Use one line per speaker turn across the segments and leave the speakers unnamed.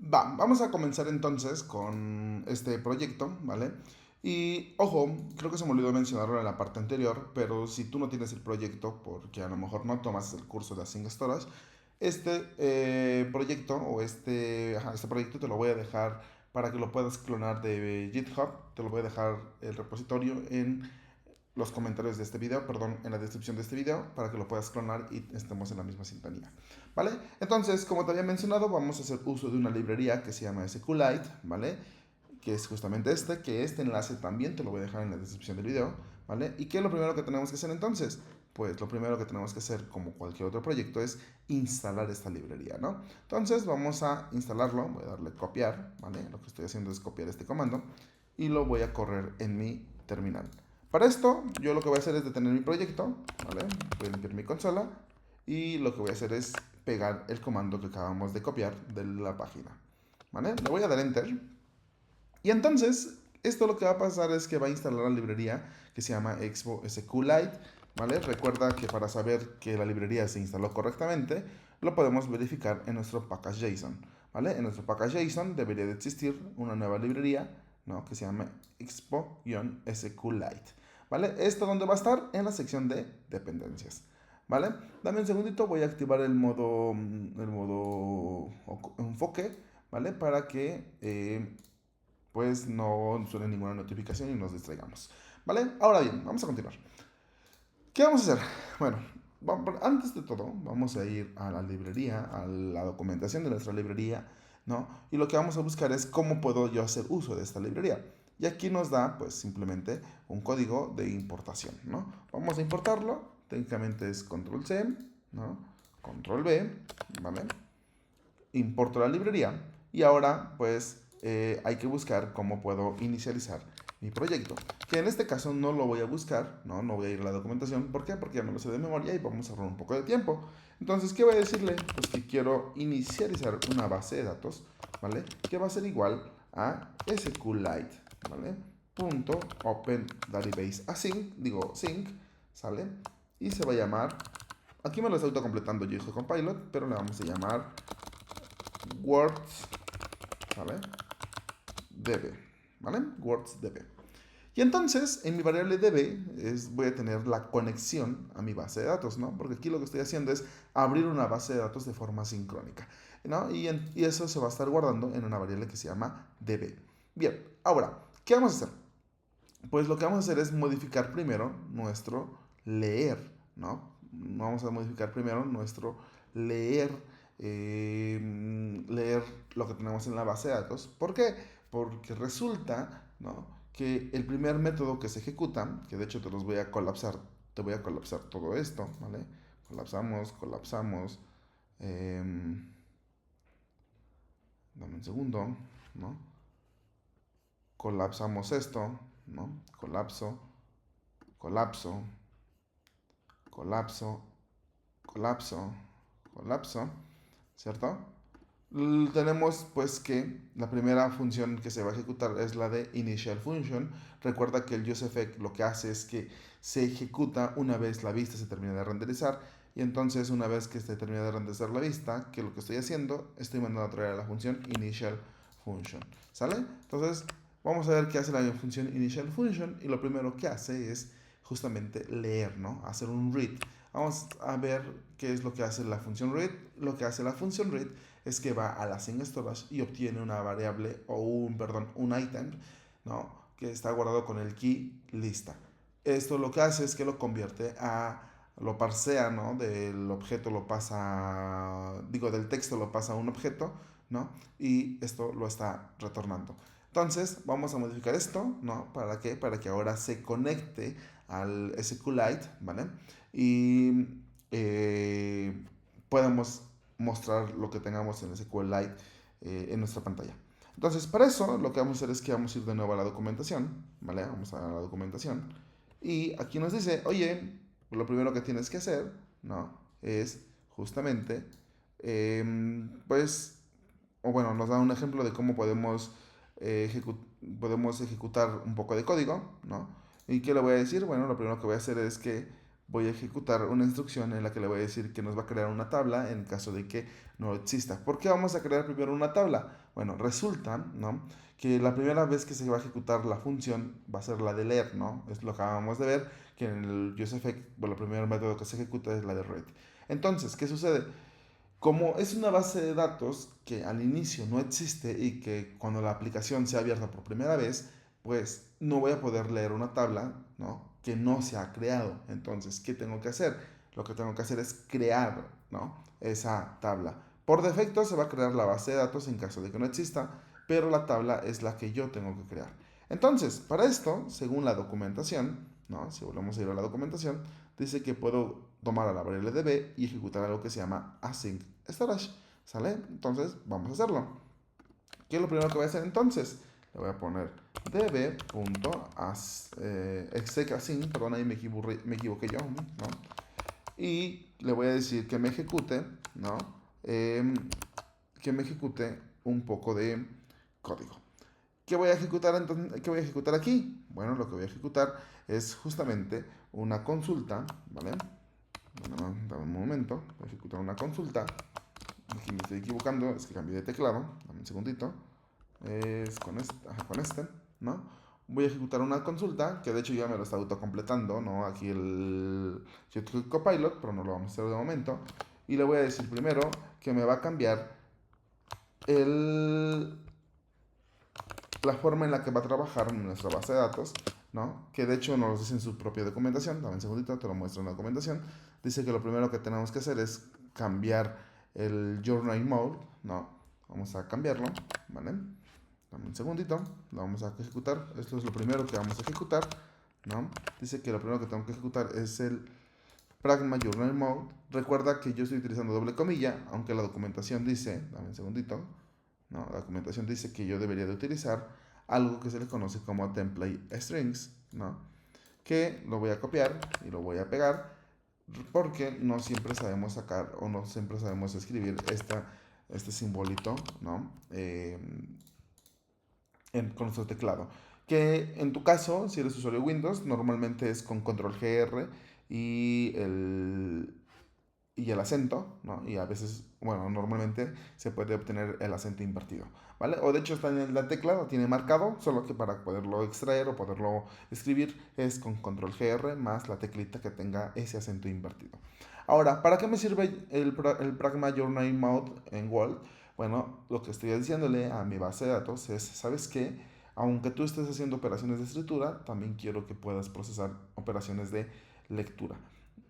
Vamos a comenzar entonces con este proyecto, ¿vale? Y ojo, creo que se me olvidó mencionarlo en la parte anterior, pero si tú no tienes el proyecto, porque a lo mejor no tomas el curso de Async Storage, este proyecto o este proyecto te lo voy a dejar para que lo puedas clonar de GitHub. Te lo voy a dejar el repositorio en los comentarios de este video, perdón, en la descripción de este video, para que lo puedas clonar y estemos en la misma sintonía, ¿vale? Entonces, como te había mencionado, vamos a hacer uso de una librería que se llama SQLite, ¿vale? Que es justamente que este enlace también te lo voy a dejar en la descripción del video, ¿vale? ¿Y qué es lo primero que tenemos que hacer entonces? Pues lo primero que tenemos que hacer, como cualquier otro proyecto, es instalar esta librería, ¿no? Entonces vamos a instalarlo, voy a darle copiar, ¿vale? Lo que estoy haciendo es copiar este comando y lo voy a correr en mi terminal. Para esto, yo lo que voy a hacer es detener mi proyecto, ¿vale? Voy a limpiar mi consola y lo que voy a hacer es pegar el comando que acabamos de copiar de la página, ¿vale? Le voy a dar Enter y entonces esto lo que va a pasar es que va a instalar la librería que se llama Expo SQLite, ¿vale? Recuerda que para saber que la librería se instaló correctamente, lo podemos verificar en nuestro package.json, ¿vale? En nuestro package.json debería de existir una nueva librería, ¿no? Que se llama Expo-SQLite, ¿vale? ¿Esto dónde va a estar? En la sección de dependencias, ¿vale? Dame un segundito, voy a activar el modo enfoque, ¿vale? Para que pues no suene ninguna notificación y nos distraigamos, ¿vale? Ahora bien, vamos a continuar. ¿Qué vamos a hacer? Bueno, antes de todo, vamos a ir a la librería, a la documentación de nuestra librería, ¿no? Y lo que vamos a buscar es cómo puedo yo hacer uso de esta librería. Y aquí nos da, pues, simplemente un código de importación, ¿no? Vamos a importarlo. Técnicamente es control C, ¿no? Control V, ¿vale? Importo la librería y ahora pues hay que buscar cómo puedo inicializar mi proyecto, que en este caso no lo voy a buscar, no voy a ir a la documentación. ¿Por qué? Porque ya me lo sé de memoria y vamos a ahorrar un poco de tiempo. Entonces, ¿qué voy a decirle? Pues que quiero inicializar una base de datos, ¿vale? Que va a ser igual a SQLite, ¿vale? Punto open database async, digo sync, ¿sale? Y se va a llamar, aquí me lo está autocompletando yo con Pilot, pero le vamos a llamar words, ¿vale? db, ¿vale? Words db. Y entonces, en mi variable db voy a tener la conexión a mi base de datos, ¿no? Porque aquí lo que estoy haciendo es abrir una base de datos de forma sincrónica, ¿no? Y eso se va a estar guardando en una variable que se llama db. Bien, ahora, ¿qué vamos a hacer? Pues lo que vamos a hacer es modificar primero nuestro leer, ¿no? Vamos a modificar primero nuestro leer, leer lo que tenemos en la base de datos. ¿Por qué? Porque resulta, ¿no? Que el primer método que se ejecuta, que de hecho te los voy a colapsar, te voy a colapsar todo esto, ¿vale? Colapsamos, eh, dame un segundo, ¿no? Colapsamos esto, ¿no? Colapso, colapso, colapso, colapso, ¿cierto? Tenemos pues que la primera función que se va a ejecutar es la de initial function. Recuerda que el useEffect lo que hace es que se ejecuta una vez la vista se termina de renderizar, y entonces una vez que se termina de renderizar la vista, que lo que estoy haciendo, estoy mandando a traer a la función initial function, ¿sale? Entonces vamos a ver qué hace la función initial function, y lo primero que hace es justamente leer, ¿no? Hacer un read. Vamos a ver qué es lo que hace la función read. Lo que hace la función read es que va a la Async Storage y obtiene una variable o un ítem, ¿no? Que está guardado con el key lista. Esto lo que hace es que lo convierte lo parsea, ¿no? Del objeto lo pasa, digo, del texto lo pasa a un objeto, ¿no? Y esto lo está retornando. Entonces, vamos a modificar esto, ¿no? ¿Para qué? Para que ahora se conecte al SQLite, ¿vale? Y podamos mostrar lo que tengamos en SQLite en nuestra pantalla. Entonces, para eso, lo que vamos a hacer es que vamos a ir de nuevo a la documentación, ¿vale? Vamos a la documentación. Y aquí nos dice, oye, lo primero que tienes que hacer, ¿no? Es justamente, pues, o bueno, nos da un ejemplo de cómo podemos ejecutar un poco de código, ¿no? ¿Y qué le voy a decir? Bueno, lo primero que voy a hacer es que voy a ejecutar una instrucción en la que le voy a decir que nos va a crear una tabla en caso de que no exista. ¿Por qué vamos a crear primero una tabla? Bueno, resulta, ¿no?, que la primera vez que se va a ejecutar la función va a ser la de leer, ¿no? Es lo que acabamos de ver, que en el useEffect, bueno, el primer método que se ejecuta es la de read. Entonces, ¿qué sucede? Como es una base de datos que al inicio no existe y que cuando la aplicación sea abierta por primera vez, pues no voy a poder leer una tabla, ¿no?, que no se ha creado. Entonces, ¿qué tengo que hacer? Lo que tengo que hacer es crear, ¿no?, esa tabla. Por defecto se va a crear la base de datos en caso de que no exista, pero la tabla es la que yo tengo que crear. Entonces, para esto, según la documentación, ¿no?, si volvemos a ir a la documentación, dice que puedo tomar a la variable db y ejecutar algo que se llama async storage. ¿Sale? Entonces, vamos a hacerlo. ¿Qué es lo primero que voy a hacer entonces? Le voy a poner db.execAsync, perdón, ahí me equivoqué yo, ¿no? Y le voy a decir que me ejecute, ¿no? Que me ejecute un poco de código. ¿Qué voy a ejecutar entonces? ¿Qué voy a ejecutar aquí? Bueno, lo que voy a ejecutar es justamente una consulta, ¿vale? Bueno, dame un momento, voy a ejecutar una consulta. Aquí me estoy equivocando, es que cambié de teclado, dame un segundito. Es con este, ¿no? Voy a ejecutar una consulta, que de hecho ya me lo está autocompletando, ¿no? Aquí el Copilot, pero no lo vamos a hacer de momento. Y le voy a decir primero que me va a cambiar la forma en la que va a trabajar nuestra base de datos, ¿no? Que de hecho nos lo dice en su propia documentación. Dame un segundito, te lo muestro en la documentación. Dice que lo primero que tenemos que hacer es cambiar el Journal Mode, ¿no? Vamos a cambiarlo, ¿vale? Dame un segundito, lo vamos a ejecutar. Esto es lo primero que vamos a ejecutar, ¿no? Dice que lo primero que tengo que ejecutar es el Pragma Journal Mode. Recuerda que yo estoy utilizando doble comilla, aunque la documentación dice, dame un segundito, ¿no? La documentación dice que yo debería de utilizar algo que se le conoce como template strings, ¿no? Que lo voy a copiar y lo voy a pegar porque no siempre sabemos sacar o no siempre sabemos escribir este simbolito, ¿no? Con nuestro teclado. Que en tu caso, si eres usuario de Windows, normalmente es con control GR y el acento, ¿no? Y a veces, bueno, normalmente se puede obtener el acento invertido, ¿vale? O de hecho está en la tecla, lo tiene marcado, solo que para poderlo extraer o poderlo escribir es con control GR más la teclita que tenga ese acento invertido. Ahora, ¿para qué me sirve el Pragma Journal Mode en Word? Bueno, lo que estoy diciéndole a mi base de datos es, ¿sabes qué? Aunque tú estés haciendo operaciones de escritura, también quiero que puedas procesar operaciones de lectura.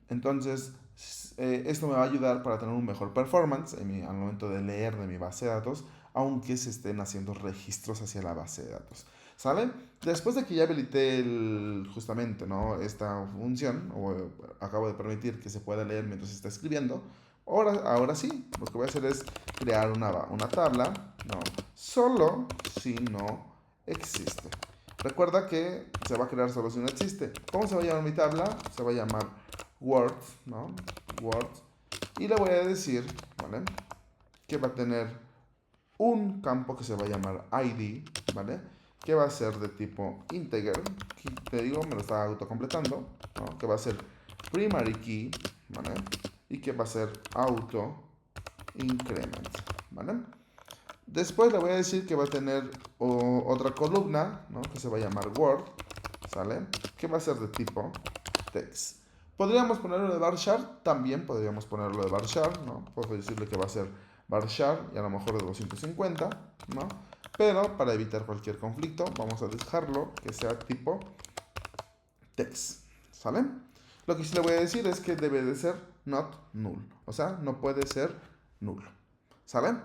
Entonces, esto me va a ayudar para tener un mejor performance al momento de leer de mi base de datos, aunque se estén haciendo registros hacia la base de datos. ¿Sale? Después de que ya habilité justamente, ¿no?, esta función, o acabo de permitir que se pueda leer mientras se está escribiendo, ahora sí, lo que voy a hacer es crear una tabla, ¿no?, solo si no existe. Recuerda que se va a crear solo si no existe. ¿Cómo se va a llamar mi tabla? Se va a llamar Word, ¿no? Word. Y le voy a decir, ¿vale?, que va a tener un campo que se va a llamar ID, ¿vale?, que va a ser de tipo integer. Aquí te digo, me lo está autocompletando, ¿no?, que va a ser primary key, ¿vale?, y que va a ser auto increment, ¿vale? Después le voy a decir que va a tener otra columna, ¿no?, que se va a llamar Word, ¿sale?, que va a ser de tipo text. ¿Podríamos ponerlo de varchar? También podríamos ponerlo de varchar, ¿no? Puedo decirle que va a ser varchar y a lo mejor de 250, ¿no? Pero para evitar cualquier conflicto, vamos a dejarlo que sea tipo text, ¿sale? Lo que sí le voy a decir es que debe de ser not null, o sea, no puede ser nulo, ¿sale?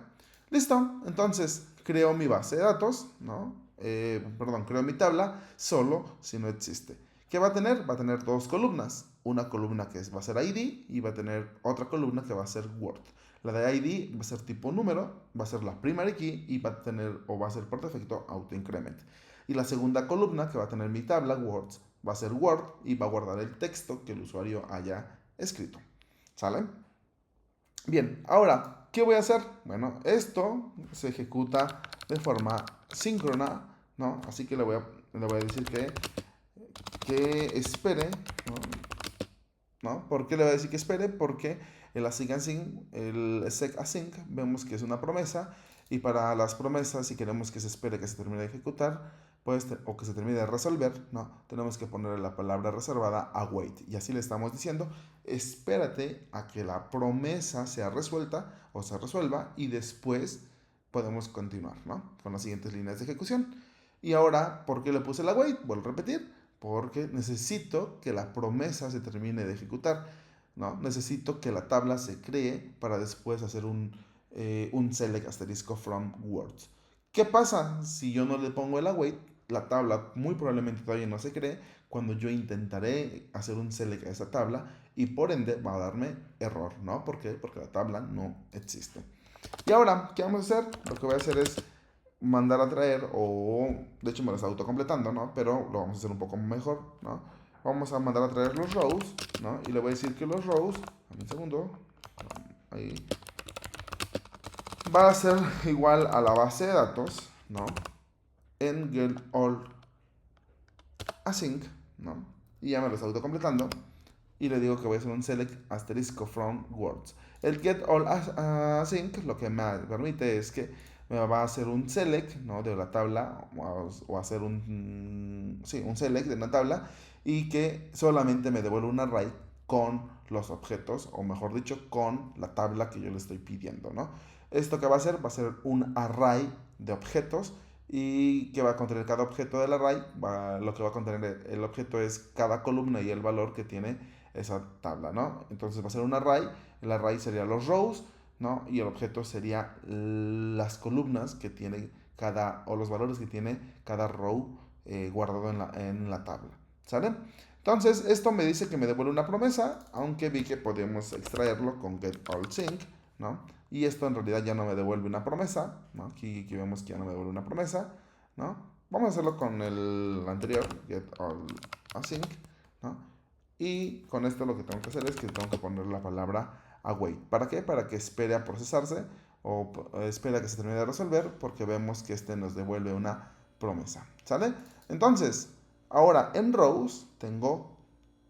Listo, entonces creo mi base de datos, ¿no? Creo mi tabla solo si no existe. ¿Qué va a tener? Va a tener dos columnas. Una columna que va a ser ID y va a tener otra columna que va a ser Word. La de ID va a ser tipo número, va a ser la primary key y va a tener, o va a ser por defecto, auto increment. Y la segunda columna que va a tener mi tabla Words va a ser Word y va a guardar el texto que el usuario haya escrito. ¿Sale? Bien, ahora, ¿qué voy a hacer? Bueno, esto se ejecuta de forma síncrona, ¿no? Así que le voy a decir que espere, ¿no?, ¿no? ¿Por qué le voy a decir que espere? Porque el el sec async, vemos que es una promesa, y para las promesas, si queremos que se espere que se termine de ejecutar, pues, o que se termine de resolver, ¿no? Tenemos que ponerle la palabra reservada await, y así le estamos diciendo, espérate a que la promesa sea resuelta o se resuelva, y después podemos continuar, ¿no? Con las siguientes líneas de ejecución. Y ahora, ¿por qué le puse el await? Vuelvo a repetir, porque necesito que la promesa se termine de ejecutar, ¿no? Necesito que la tabla se cree para después hacer un select asterisco from words. ¿Qué pasa si yo no le pongo el await? La tabla muy probablemente todavía no se cree cuando yo intentaré hacer un select a esa tabla, y por ende va a darme error, ¿no? ¿Por qué? Porque la tabla no existe. Y ahora, ¿qué vamos a hacer? Lo que voy a hacer es mandar a traer, o de hecho me lo está autocompletando, ¿no? Pero lo vamos a hacer un poco mejor, ¿no? Vamos a mandar a traer los rows, ¿no? Y le voy a decir que los rows, un segundo, ahí, va a ser igual a la base de datos, ¿no? En get all async, ¿no? Y ya me lo está autocompletando. Y le digo que voy a hacer un select asterisco from words. El get all async lo que me permite es que me va a hacer un select, ¿no? De la tabla, o hacer un select de una tabla, y que solamente me devuelve un array con los objetos, o mejor dicho, con la tabla que yo le estoy pidiendo, ¿no? Esto que va a ser un array de objetos, y que va a contener cada objeto del array. Lo que va a contener el objeto es cada columna y el valor que tiene esa tabla, ¿no? Entonces va a ser un array, el array sería los rows, ¿no? Y el objeto sería las columnas que tiene o los valores que tiene cada row guardado en la tabla, ¿sale? Entonces, esto me dice que me devuelve una promesa, aunque vi que podemos extraerlo con getAllSync, ¿no? Y esto en realidad ya no me devuelve una promesa, ¿no? Aquí vemos que ya no me devuelve una promesa, ¿no? Vamos a hacerlo con el anterior, getAllAsync, ¿no? Y con esto lo que tengo que hacer es que tengo que poner la palabra await. ¿Para qué? Para que espere a procesarse, o espere a que se termine de resolver, porque vemos que este nos devuelve una promesa, ¿sale? Entonces, ahora en rows tengo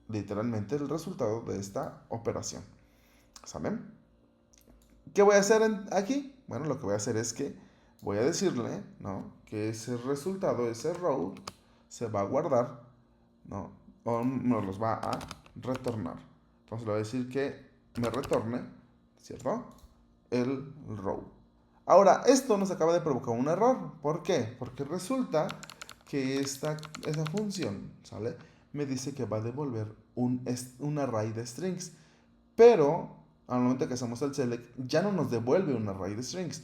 literalmente el resultado de esta operación, ¿saben? ¿Qué voy a hacer aquí? Bueno, lo que voy a hacer es que voy a decirle, ¿no? Que ese resultado, ese row, se va a guardar, ¿no? O nos los va a retornar. Entonces le voy a decir que me retorne, ¿cierto? El row. Ahora, esto nos acaba de provocar un error. ¿Por qué? Porque resulta que esa función, ¿sale? Me dice que va a devolver un array de strings. Pero al momento que hacemos el select, ya no nos devuelve un array de strings.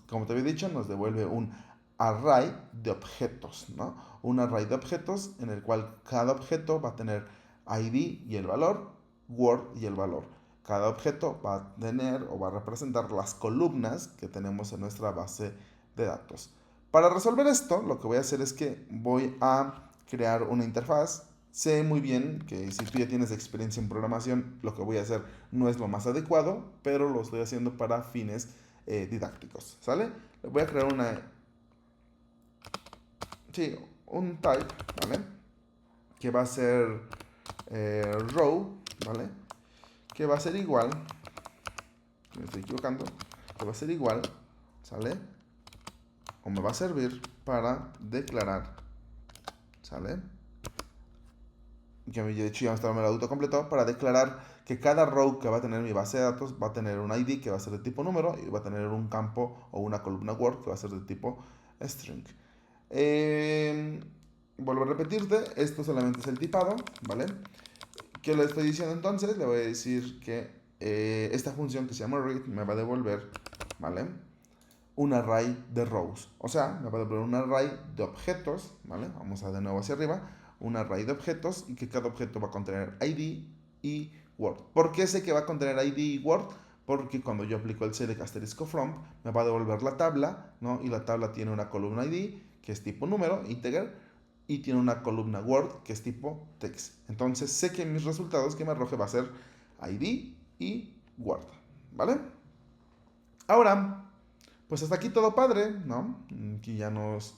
Como te había dicho, nos devuelve un array de objetos, ¿no? Un array de objetos en el cual cada objeto va a tener ID y el valor, word y el valor. Cada objeto va a tener o va a representar las columnas que tenemos en nuestra base de datos. Para resolver esto, lo que voy a hacer es que voy a crear una interfaz. Sé muy bien que si tú ya tienes experiencia en programación, lo que voy a hacer no es lo más adecuado, pero lo estoy haciendo para fines didácticos, ¿sale? Voy a crear un type, ¿vale? Que va a ser row, ¿vale? Que va a ser igual, me estoy equivocando, que va a ser igual, ¿sale? O me va a servir para declarar, ¿sale? Que de hecho ya me lo autocompletó, para declarar que cada row que va a tener mi base de datos va a tener un ID que va a ser de tipo número, y va a tener un campo o una columna Word que va a ser de tipo string. Vuelvo a repetirte, esto solamente es el tipado, ¿vale? ¿Qué le estoy diciendo entonces? Le voy a decir que esta función que se llama read me va a devolver, ¿vale? Un array de rows. O sea, me va a devolver un array de objetos, ¿vale? Vamos a de nuevo hacia arriba. Un array de objetos, y que cada objeto va a contener ID y Word. ¿Por qué sé que va a contener ID y Word? Porque cuando yo aplico el select asterisco from, me va a devolver la tabla, ¿no? Y la tabla tiene una columna ID, que es tipo número, integer, y tiene una columna Word, que es tipo text. Entonces sé que mis resultados que me arroje va a ser ID y Word, ¿vale? Ahora, pues hasta aquí todo padre, ¿no? Aquí ya nos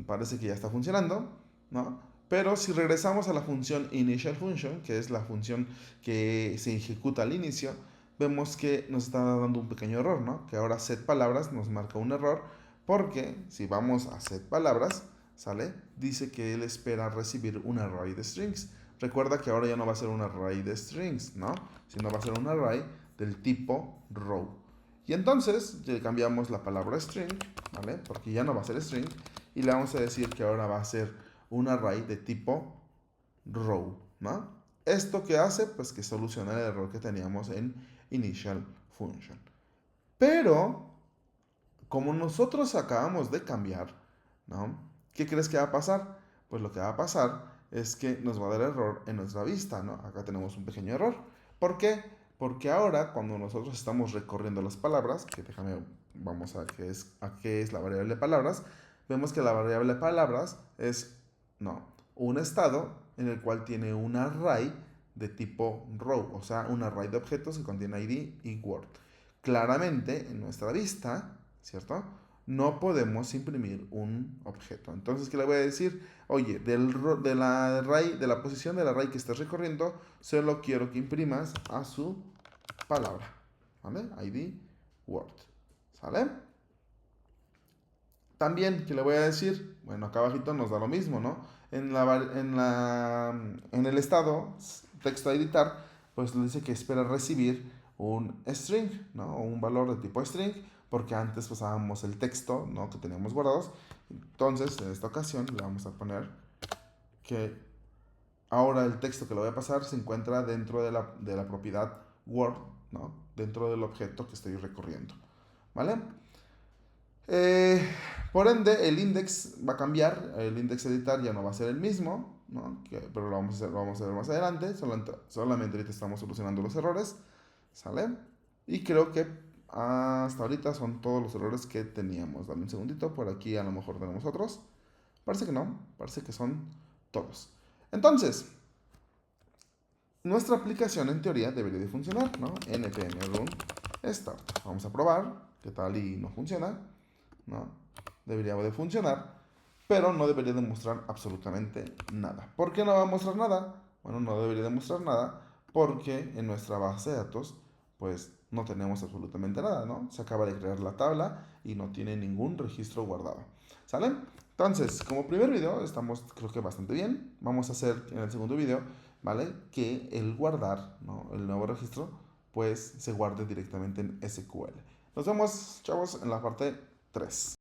parece que ya está funcionando, ¿no? Pero si regresamos a la función initial function, que es la función que se ejecuta al inicio, vemos que nos está dando un pequeño error, ¿no? Que ahora setPalabras nos marca un error porque si vamos a setPalabras, ¿sale? Dice que él espera recibir un array de strings. Recuerda que ahora ya no va a ser un array de strings, ¿no? Sino va a ser un array del tipo row. Y entonces le cambiamos la palabra string, ¿vale? Porque ya no va a ser string. Y le vamos a decir que ahora va a ser un array de tipo row, ¿no? ¿Esto qué hace? Pues que soluciona el error que teníamos en initial function. Pero, como nosotros acabamos de cambiar, ¿no? ¿Qué crees que va a pasar? Pues lo que va a pasar es que nos va a dar error en nuestra vista, ¿no? Acá tenemos un pequeño error. ¿Por qué? Porque ahora cuando nosotros estamos recorriendo las palabras, que déjame, vamos a qué es la variable palabras, vemos que la variable palabras es, no, un estado en el cual tiene un array de tipo row, o sea, un array de objetos que contiene ID y word. Claramente, en nuestra vista, ¿cierto? No podemos imprimir un objeto. Entonces, ¿qué le voy a decir? Oye, de la posición del array que estás recorriendo, solo quiero que imprimas a su palabra. ¿Vale? ID, word. ¿Sale? También, ¿qué le voy a decir? Bueno, acá abajito nos da lo mismo, ¿no? En el estado, texto a editar, pues le dice que espera recibir un string, ¿no? O un valor de tipo string, porque antes pasábamos el texto, ¿no? Que teníamos guardados. Entonces, en esta ocasión, le vamos a poner que ahora el texto que le voy a pasar se encuentra dentro de la propiedad Word, ¿no? Dentro del objeto que estoy recorriendo, ¿vale? Eh, por ende, el index va a cambiar, el index editar ya no va a ser el mismo, ¿no? Pero lo vamos a ver más adelante, solamente ahorita estamos solucionando los errores, ¿sale? Y creo que hasta ahorita son todos los errores que teníamos. Dame un segundito, por aquí a lo mejor tenemos otros. Parece que no, parece que son todos. Entonces, nuestra aplicación en teoría debería de funcionar, ¿no? npm run start. Vamos a probar qué tal y no funciona, ¿no? Debería de funcionar, pero no debería de mostrar absolutamente nada. ¿Por qué no va a mostrar nada? Bueno, no debería de mostrar nada porque en nuestra base de datos, pues no tenemos absolutamente nada, ¿no? Se acaba de crear la tabla y no tiene ningún registro guardado. ¿Sale? Entonces, como primer video, estamos creo que bastante bien. Vamos a hacer en el segundo video, ¿vale? Que el guardar, ¿no? El nuevo registro, pues se guarde directamente en SQL. Nos vemos, chavos, en la parte 3.